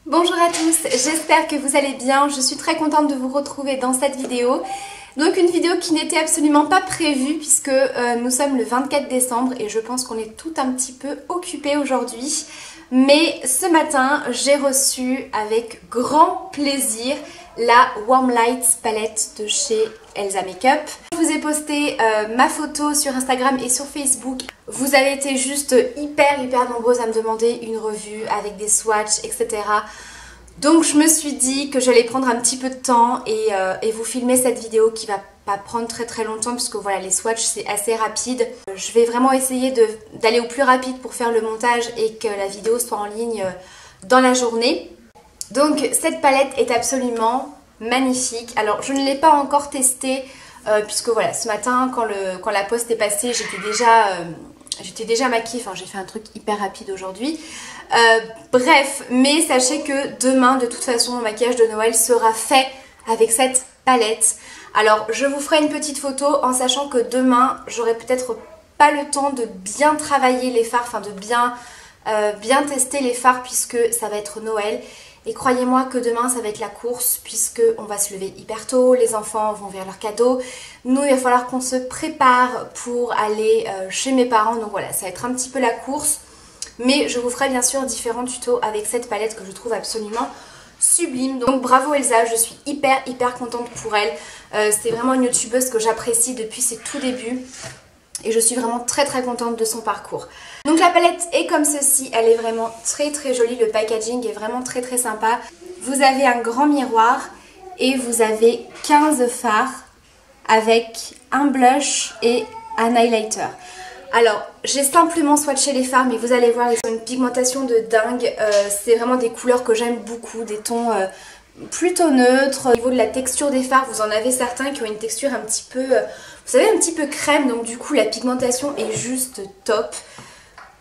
Bonjour à tous, j'espère que vous allez bien. Je suis très contente de vous retrouver dans cette vidéo. Donc une vidéo qui n'était absolument pas prévue puisque nous sommes le 24 décembre et je pense qu'on est tout un petit peu occupés aujourd'hui. Mais ce matin, j'ai reçu avec grand plaisir la Warm Lights palette de chez Elsa Makeup. Je vous ai posté ma photo sur Instagram et sur Facebook. Vous avez été juste hyper nombreuses à me demander une revue avec des swatchs, etc. Donc je me suis dit que j'allais prendre un petit peu de temps et vous filmer cette vidéo qui va pas prendre très longtemps puisque voilà, les swatchs c'est assez rapide. Je vais vraiment essayer d'aller au plus rapide pour faire le montage et que la vidéo soit en ligne dans la journée. Donc cette palette est absolument magnifique. Alors je ne l'ai pas encore testée puisque voilà, ce matin quand la poste est passée j'étais déjà maquillée, enfin j'ai fait un truc hyper rapide aujourd'hui. Bref, mais sachez que demain de toute façon mon maquillage de Noël sera fait avec cette palette. Alors je vous ferai une petite photo en sachant que demain j'aurai peut-être pas le temps de bien travailler les fards, enfin de bien tester les fards puisque ça va être Noël. Et croyez-moi que demain ça va être la course puisque on va se lever hyper tôt, les enfants vont vers leurs cadeaux. Nous il va falloir qu'on se prépare pour aller chez mes parents, donc voilà, ça va être un petit peu la course. Mais je vous ferai bien sûr différents tutos avec cette palette que je trouve absolument sublime. Donc bravo Elsa, je suis hyper contente pour elle. C'est vraiment une youtubeuse que j'apprécie depuis ses tout débuts. Et je suis vraiment très contente de son parcours. Donc la palette est comme ceci, elle est vraiment très jolie, le packaging est vraiment très sympa. Vous avez un grand miroir et vous avez 15 fards avec un blush et un highlighter. Alors j'ai simplement swatché les fards mais vous allez voir ils ont une pigmentation de dingue, c'est vraiment des couleurs que j'aime beaucoup, des tons plutôt neutres. Au niveau de la texture des fards, vous en avez certains qui ont une texture un petit peu, vous savez, un petit peu crème, donc du coup la pigmentation est juste top.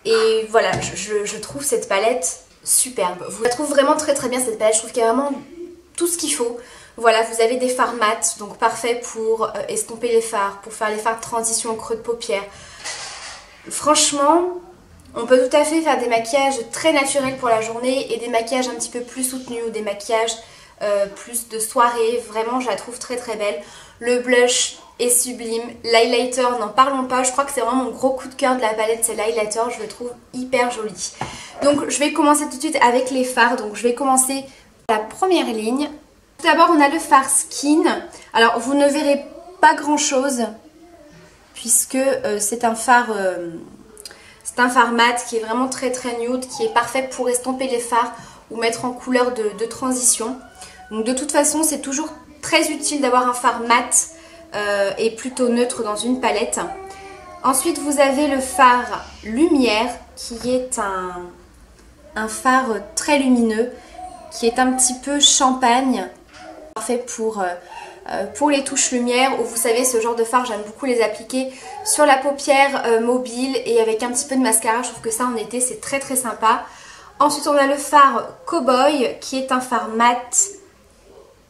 Et voilà, je trouve cette palette superbe. Je la trouve vraiment très bien cette palette, je trouve qu'il y a vraiment tout ce qu'il faut. Voilà, vous avez des fards mat, donc parfait pour estomper les fards, pour faire les fards de transition au creux de paupières. Franchement, on peut tout à fait faire des maquillages très naturels pour la journée et des maquillages un petit peu plus soutenus ou des maquillages plus de soirée. Vraiment, je la trouve très belle. Le blush est sublime. L'highlighter, n'en parlons pas. Je crois que c'est vraiment mon gros coup de cœur de la palette, c'est l'highlighter. Je le trouve hyper joli. Donc, je vais commencer tout de suite avec les fards. Donc, je vais commencer la première ligne. Tout d'abord, on a le fard Skin. Alors, vous ne verrez pas grand-chose puisque c'est un fard mat qui est vraiment très nude, qui est parfait pour estomper les fards ou mettre en couleur de transition. Donc de toute façon c'est toujours très utile d'avoir un fard mat et plutôt neutre dans une palette. Ensuite vous avez le fard Lumière qui est un fard très lumineux, qui est un petit peu champagne, parfait pour les touches lumière, où vous savez ce genre de fard j'aime beaucoup les appliquer sur la paupière mobile et avec un petit peu de mascara. Je trouve que ça en été c'est très sympa. Ensuite on a le fard Cowboy qui est un fard mat,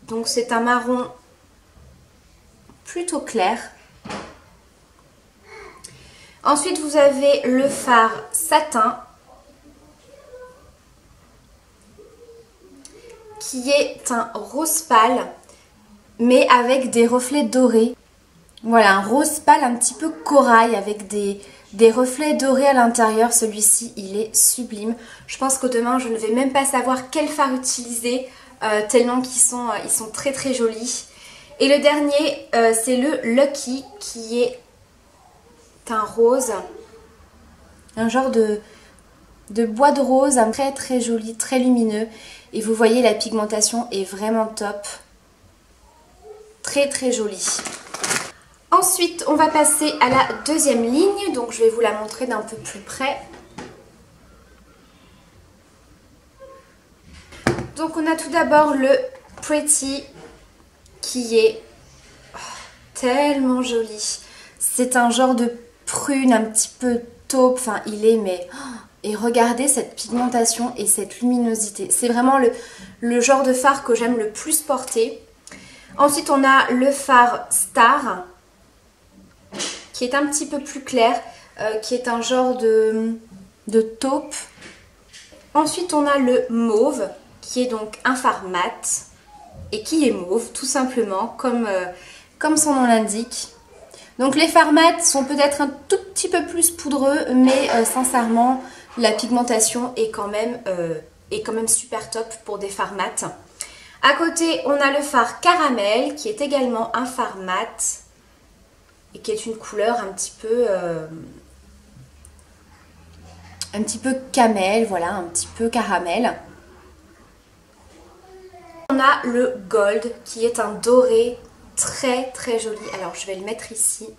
donc c'est un marron plutôt clair. Ensuite vous avez le fard Satin qui est un rose pâle mais avec des reflets dorés. Voilà, un rose pâle un petit peu corail avec des reflets dorés à l'intérieur. Celui-ci, il est sublime. Je pense que demain, je ne vais même pas savoir quel fard utiliser, tellement qu'ils sont très jolis. Et le dernier, c'est le Lucky, qui est un rose, un genre de bois de rose, très joli, très lumineux. Et vous voyez, la pigmentation est vraiment top. Très jolie. Ensuite, on va passer à la deuxième ligne. Donc, je vais vous la montrer d'un peu plus près. Donc, on a tout d'abord le Pretty qui est tellement joli. C'est un genre de prune un petit peu taupe. Enfin, il est mais... Et regardez cette pigmentation et cette luminosité. C'est vraiment le genre de fard que j'aime le plus porter. Ensuite, on a le fard Star, qui est un petit peu plus clair, qui est un genre de taupe. Ensuite, on a le mauve, qui est donc un fard mat et qui est mauve tout simplement comme son nom l'indique. Donc les fards mat sont peut-être un tout petit peu plus poudreux, mais sincèrement la pigmentation est quand même super top pour des fards mat. À côté on a le fard caramel qui est également un fard mat et qui est une couleur un petit peu camel, voilà, un petit peu caramel. On a le gold qui est un doré très très joli. Alors je vais le mettre ici.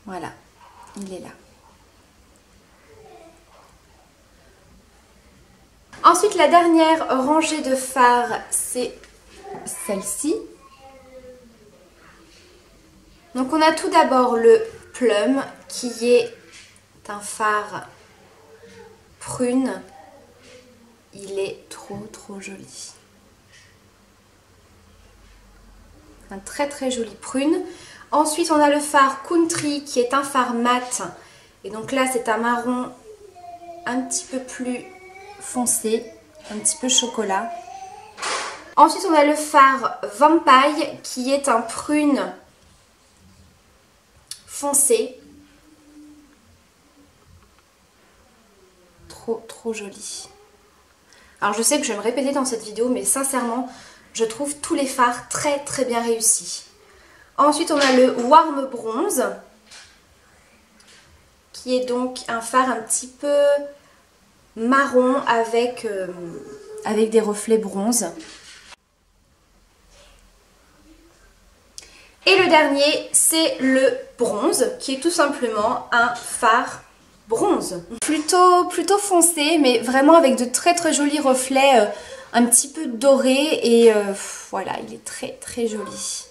Voilà, il est là. Ensuite la dernière rangée de fards, c'est celle-ci. Donc on a tout d'abord le plum qui est un fard prune. Il est trop joli. Un très très joli prune. Ensuite on a le fard country qui est un fard mat. Et donc là c'est un marron un petit peu plus foncé, un petit peu chocolat. Ensuite on a le fard vampire qui est un prune foncé. Trop joli. Alors je sais que je vais me répéter dans cette vidéo, mais sincèrement je trouve tous les fards très très bien réussis. Ensuite on a le warm bronze qui est donc un fard un petit peu marron avec des reflets bronze. Et le dernier c'est le bronze qui est tout simplement un fard bronze. Plutôt foncé, mais vraiment avec de très très jolis reflets un petit peu dorés et voilà, il est très très joli.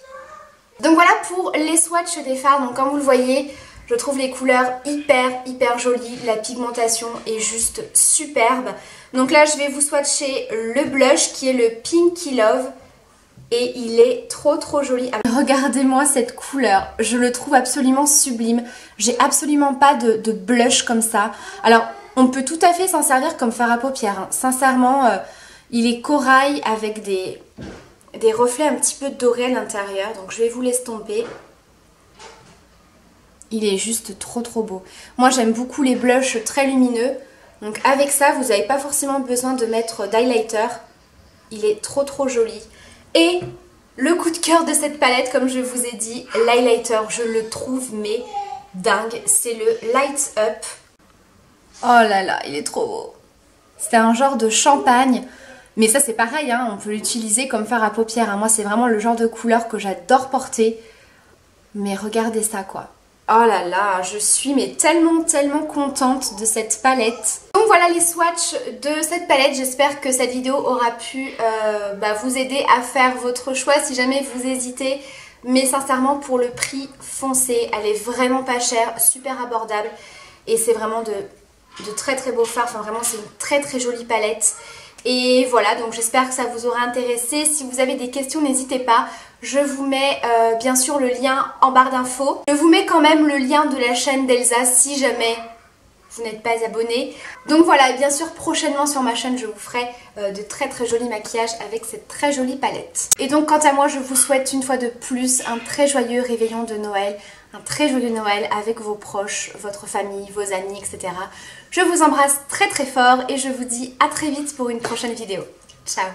Donc voilà pour les swatchs des fards. Donc comme vous le voyez, je trouve les couleurs hyper jolies, la pigmentation est juste superbe. Donc là je vais vous swatcher le blush qui est le Pinky Love. Et il est trop joli. Regardez-moi cette couleur, je le trouve absolument sublime. J'ai absolument pas de blush comme ça. Alors on peut tout à fait s'en servir comme fard à paupières, hein. Sincèrement, il est corail avec des reflets un petit peu dorés à l'intérieur. Donc je vais vous l'estomper. Il est juste trop beau. Moi j'aime beaucoup les blushs très lumineux. Donc avec ça vous n'avez pas forcément besoin de mettre d'highlighter. Il est trop joli. Et le coup de cœur de cette palette, comme je vous ai dit, l'highlighter, je le trouve mais dingue. C'est le Light Up. Oh là là, il est trop beau. C'est un genre de champagne. Mais ça c'est pareil, hein, on peut l'utiliser comme fard à paupières. Hein. Moi c'est vraiment le genre de couleur que j'adore porter. Mais regardez ça quoi. Oh là là, je suis mais tellement contente de cette palette. Donc voilà les swatchs de cette palette. J'espère que cette vidéo aura pu vous aider à faire votre choix si jamais vous hésitez. Mais sincèrement pour le prix, foncez. Elle est vraiment pas chère, super abordable. Et c'est vraiment de très beaux fards. Enfin vraiment c'est une très jolie palette. Et voilà, donc j'espère que ça vous aura intéressé. Si vous avez des questions, n'hésitez pas. Je vous mets bien sûr le lien en barre d'infos. Je vous mets quand même le lien de la chaîne d'Elsa si jamais vous n'êtes pas abonné. Donc voilà, et bien sûr prochainement sur ma chaîne je vous ferai de très jolis maquillages avec cette très jolie palette. Et donc quant à moi je vous souhaite une fois de plus un très joyeux réveillon de Noël. Un très joyeux Noël avec vos proches, votre famille, vos amis, etc. Je vous embrasse très fort et je vous dis à très vite pour une prochaine vidéo. Ciao!